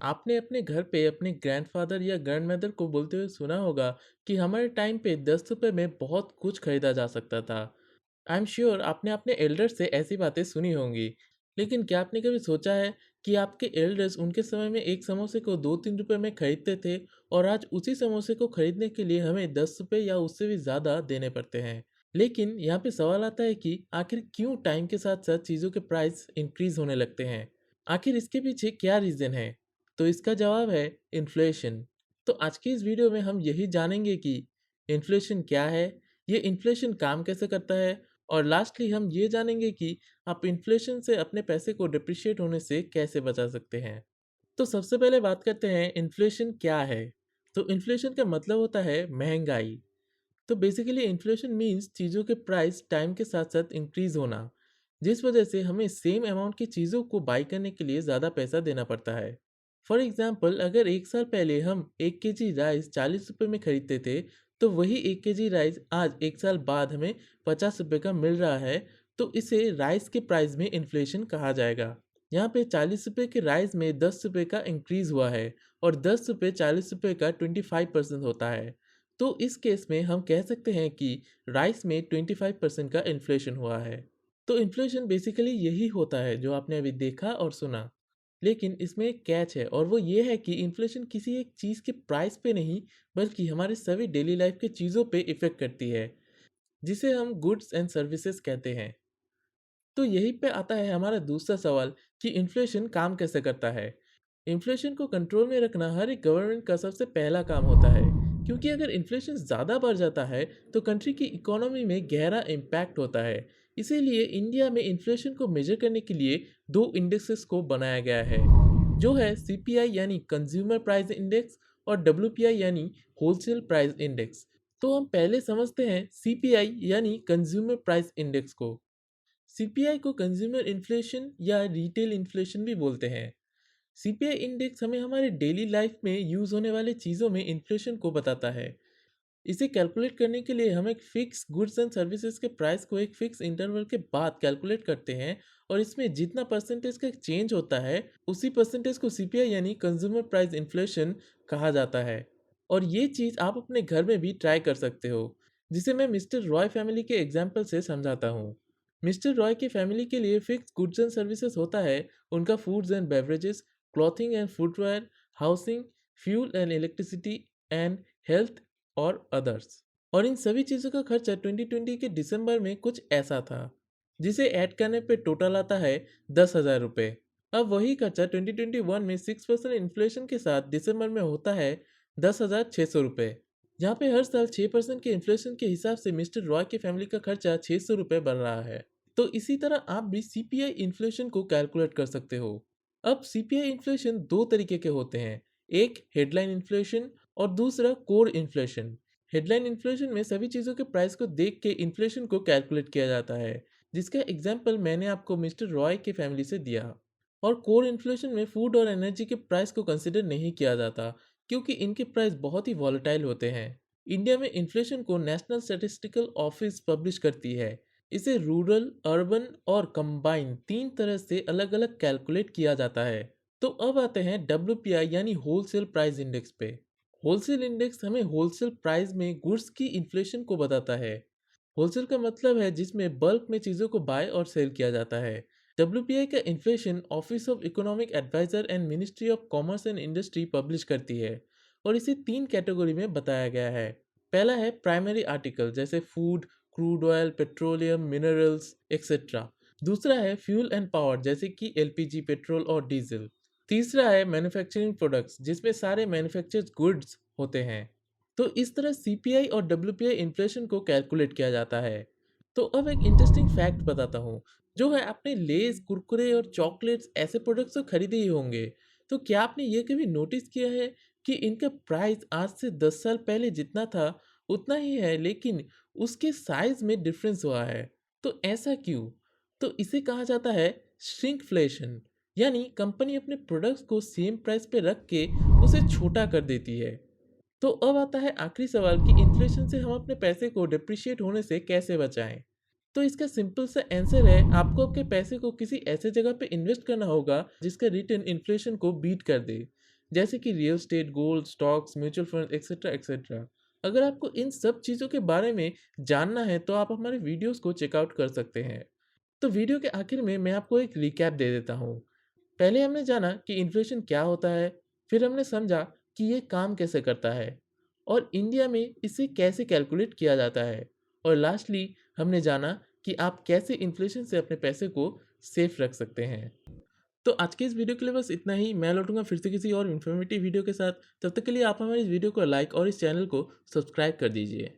आपने अपने घर पे अपने ग्रैंडफादर या ग्रैंडमदर को बोलते हुए सुना होगा कि हमारे टाइम पे 10 रुपए में बहुत कुछ खरीदा जा सकता था। आई एम श्योर आपने अपने एल्डर्स से ऐसी बातें सुनी होंगी। लेकिन क्या आपने कभी सोचा है कि आपके एल्डर्स उनके समय में एक समोसे को 2-3 रुपए में खरीदते थे और आज उसी समोसे को खरीदने के लिए हमें 10 रुपए या उससे भी ज़्यादा देने पड़ते हैं। लेकिन यहाँ पे सवाल आता है कि आखिर क्यों टाइम के साथ साथ चीज़ों के प्राइस इंक्रीज होने लगते हैं। आखिर इसके पीछे क्या रीज़न है? तो इसका जवाब है इन्फ्लेशन। तो आज की इस वीडियो में हम यही जानेंगे कि इन्फ्लेशन क्या है, ये इन्फ्लेशन काम कैसे करता है, और लास्टली हम ये जानेंगे कि आप इन्फ्लेशन से अपने पैसे को डिप्रिशिएट होने से कैसे बचा सकते हैं। तो सबसे पहले बात करते हैं इन्फ्लेशन क्या है। तो इन्फ्लेशन का मतलब होता है महंगाई। तो बेसिकली इन्फ्लेशन मीन्स चीज़ों के प्राइस टाइम के साथ साथ इंक्रीज होना, जिस वजह से हमें सेम अमाउंट की चीज़ों को बाई करने के लिए ज़्यादा पैसा देना पड़ता है। फॉर एग्जाम्पल, अगर एक साल पहले हम 1 केजी राइस 40 रुपये में खरीदते थे, तो वही 1 केजी राइस आज एक साल बाद हमें 50 रुपये का मिल रहा है। तो इसे राइस के प्राइस में इन्फ्लेशन कहा जाएगा। यहाँ पे 40 रुपये के राइस में 10 रुपये का इंक्रीज हुआ है, और 10 रुपये 40 रुपये का 25% होता है। तो इस केस में हम कह सकते हैं कि राइस में 25% का इन्फ्लेशन हुआ है। तो इन्फ्लेशन बेसिकली यही होता है जो आपने अभी देखा और सुना। लेकिन इसमें एक कैच है, और वो ये है कि इन्फ्लेशन किसी एक चीज़ के प्राइस पे नहीं, बल्कि हमारे सभी डेली लाइफ के चीज़ों पे इफ़ेक्ट करती है, जिसे हम गुड्स एंड सर्विसेज कहते हैं। तो यहीं पे आता है हमारा दूसरा सवाल कि इन्फ्लेशन काम कैसे करता है। इन्फ्लेशन को कंट्रोल में रखना हर एक गवर्नमेंट का सबसे पहला काम होता है, क्योंकि अगर इन्फ्लेशन ज़्यादा बढ़ जाता है तो कंट्री की इकोनॉमी में गहरा इम्पैक्ट होता है। इसीलिए इंडिया में इन्फ्लेशन को मेजर करने के लिए दो इंडेक्सेस को बनाया गया है, जो है सीपीआई यानी कंज्यूमर प्राइस इंडेक्स और डब्ल्यूपीआई यानी होलसेल प्राइस इंडेक्स। तो हम पहले समझते हैं सीपीआई यानी कंज्यूमर प्राइस इंडेक्स को। सीपीआई को कंज्यूमर इन्फ्लेशन या रिटेल इन्फ्लेशन भी बोलते हैं। सीपीआई इंडेक्स हमें हमारे डेली लाइफ में यूज़ होने वाले चीज़ों में इन्फ्लेशन को बताता है। इसे कैलकुलेट करने के लिए हम एक फिक्स गुड्स एंड सर्विसेज के प्राइस को एक फिक्स इंटरवल के बाद कैलकुलेट करते हैं, और इसमें जितना परसेंटेज का चेंज होता है उसी परसेंटेज को सीपीआई यानी कंज्यूमर प्राइस इन्फ्लेशन कहा जाता है। और ये चीज़ आप अपने घर में भी ट्राई कर सकते हो, जिसे मैं मिस्टर रॉय फैमिली के एग्जाम्पल से समझाता हूँ। मिस्टर रॉय की फैमिली के लिए फिक्स गुड्स एंड सर्विसेज होता है उनका foods and beverages, clothing and footwear, housing, fuel and electricity and health और अदर्स। और इन सभी चीज़ों का खर्चा 2020 के दिसंबर में कुछ ऐसा था, जिसे ऐड करने पे टोटल आता है 10,000 रुपये। अब वही खर्चा 2021 में 6% इन्फ्लेशन के साथ दिसंबर में होता है 10,600 रुपये। यहाँ पे हर साल 6% के इन्फ्लेशन के हिसाब से मिस्टर रॉय की फैमिली का खर्चा 600 रुपये बढ़ रहा है। तो इसी तरह आप भी सीपीआई इन्फ्लेशन को कैलकुलेट कर सकते हो। अब सीपीआई इन्फ्लेशन दो तरीके के होते हैं, एक हेडलाइन इन्फ्लेशन और दूसरा कोर इन्फ्लेशन। हेडलाइन इन्फ्लेशन में सभी चीज़ों के प्राइस को देख के इन्फ्लेशन को कैलकुलेट किया जाता है, जिसका एग्जाम्पल मैंने आपको मिस्टर रॉय के फैमिली से दिया। और कोर इन्फ्लेशन में फूड और एनर्जी के प्राइस को कंसिडर नहीं किया जाता, क्योंकि इनके प्राइस बहुत ही वॉलेटाइल होते हैं। इंडिया में इन्फ्लेशन को नेशनल स्टैटिस्टिकल ऑफिस पब्लिश करती है। इसे रूरल, अर्बन और कंबाइन तीन तरह से अलग अलग कैलकुलेट किया जाता है। तो अब आते हैं डब्ल्यूपीआई यानी होलसेल प्राइस इंडेक्स पे। होलसेल इंडेक्स हमें होलसेल प्राइस में गुड्स की इन्फ्लेशन को बताता है। होलसेल का मतलब है जिसमें बल्क में चीज़ों को बाय और सेल किया जाता है। डब्ल्यूपीआई का inflation office of economic adviser and ministry of commerce and industry publish करती है, और इसे तीन कैटेगरी में बताया गया है। पहला है प्राइमरी आर्टिकल जैसे food, crude oil, petroleum, minerals etcetera. दूसरा है फ्यूल एंड पावर जैसे कि एलपीजी, पेट्रोल और डीजल। तीसरा है मैन्युफैक्चरिंग प्रोडक्ट्स जिसमें सारे मैन्युफैक्चर्ड गुड्स होते हैं। तो इस तरह सीपीआई और डब्ल्यूपीआई इन्फ्लेशन को कैलकुलेट किया जाता है। तो अब एक इंटरेस्टिंग फैक्ट बताता हूँ, जो है आपने लेज, कुरकुरे और चॉकलेट्स ऐसे प्रोडक्ट्स तो खरीदे ही होंगे। तो क्या आपने ये कभी नोटिस किया है कि इनका प्राइस आज से 10 साल पहले जितना था उतना ही है, लेकिन उसके साइज में डिफरेंस हुआ है। तो ऐसा क्यों? तो इसे कहा जाता है श्रिंकफ्लेशन, यानी कंपनी अपने प्रोडक्ट्स को सेम प्राइस पे रख के उसे छोटा कर देती है। तो अब आता है आखिरी सवाल कि इन्फ्लेशन से हम अपने पैसे को डिप्रिशिएट होने से कैसे बचाएं। तो इसका सिंपल सा आंसर है, आपको आपके पैसे को किसी ऐसे जगह पे इन्वेस्ट करना होगा जिसका रिटर्न इन्फ्लेशन को बीट कर दे। जैसे कि real estate, gold, stocks, mutual fund etcetera etcetera. अगर आपको इन सब चीज़ों के बारे में जानना है तो आप हमारे वीडियोस को चेकआउट कर सकते हैं। तो वीडियो के आखिर में मैं आपको एक रिकैप दे देता हूँ। पहले हमने जाना कि इन्फ्लेशन क्या होता है, फिर हमने समझा कि ये काम कैसे करता है और इंडिया में इसे कैसे कैलकुलेट किया जाता है, और लास्टली हमने जाना कि आप कैसे इन्फ्लेशन से अपने पैसे को सेफ रख सकते हैं। तो आज के इस वीडियो के लिए बस इतना ही। मैं लौटूंगा फिर से किसी और इन्फॉर्मेटिव वीडियो के साथ। तब तक के लिए आप हमारे इस वीडियो को लाइक और इस चैनल को सब्सक्राइब कर दीजिए।